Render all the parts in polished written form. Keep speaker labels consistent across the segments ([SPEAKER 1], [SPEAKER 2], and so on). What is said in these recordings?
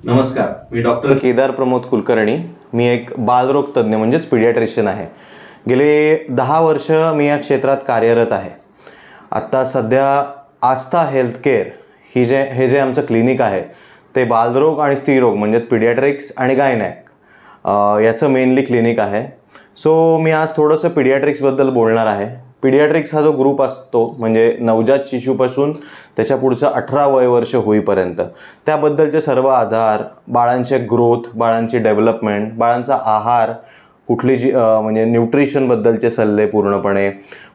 [SPEAKER 1] नमस्कार, मी डॉक्टर केदार प्रमोद कुलकर्णी. मी एक बालरोग तज्ज्ञ म्हणजेच पिडियाट्रिशियन आहे. गेले 10 वर्ष मी या क्षेत्रात कार्यरत आहे. आत्ता सध्या आस्था हेल्थकेअर हे जे आमचं क्लिनिक आहे ते बालरोग आणि स्त्रीरोग म्हणजे पिडियाट्रिक्स आणि गायनॅक याचं मेनली क्लिनिक आहे. सो मी आज थोडंसं पिडियाट्रिक्सबद्दल बोलणार आहे. पिडियाट्रिक्स हा जो ग्रुप असतो म्हणजे नवजात शिशूपासून त्याच्या पुढचं 18 वर्ष होईपर्यंत त्याबद्दलचे सर्व आधार, बाळांचे ग्रोथ, बाळांची डेव्हलपमेंट, बाळांचा आहार, कुठली म्हणजे न्यूट्रिशनबद्दलचे सल्ले पूर्णपणे,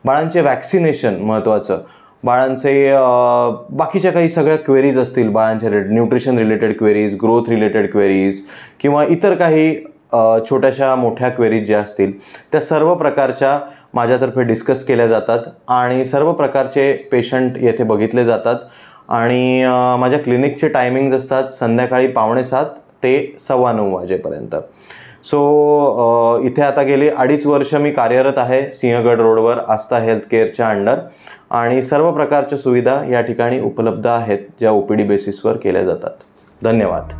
[SPEAKER 1] बाळांचे वॅक्सिनेशन महत्त्वाचं, बाळांचे बाकीच्या काही सगळ्या क्वेरीज असतील, बाळांचे nutrition related queries, growth related queries किंवा इतर काही छोट्याशा मोठ्या क्वेरीज ज्या असतील त्या सर्व प्रकारच्या माझ्यातर्फे डिस्कस केल्या जातात आणि सर्व प्रकारचे पेशंट येथे बघितले जातात. आणि माझ्या क्लिनिकचे टायमिंग्ज असतात संध्याकाळी 7:15 ते 9:15 वाजेपर्यंत. सो इथे आता गेली 2.5 वर्ष मी कार्यरत आहे सिंहगड रोडवर आस्था हेल्थकेअरच्या अंडर. आणि सर्व प्रकारच्या सुविधा या ठिकाणी उपलब्ध आहेत ज्या OPD बेसिसवर केल्या जातात. धन्यवाद.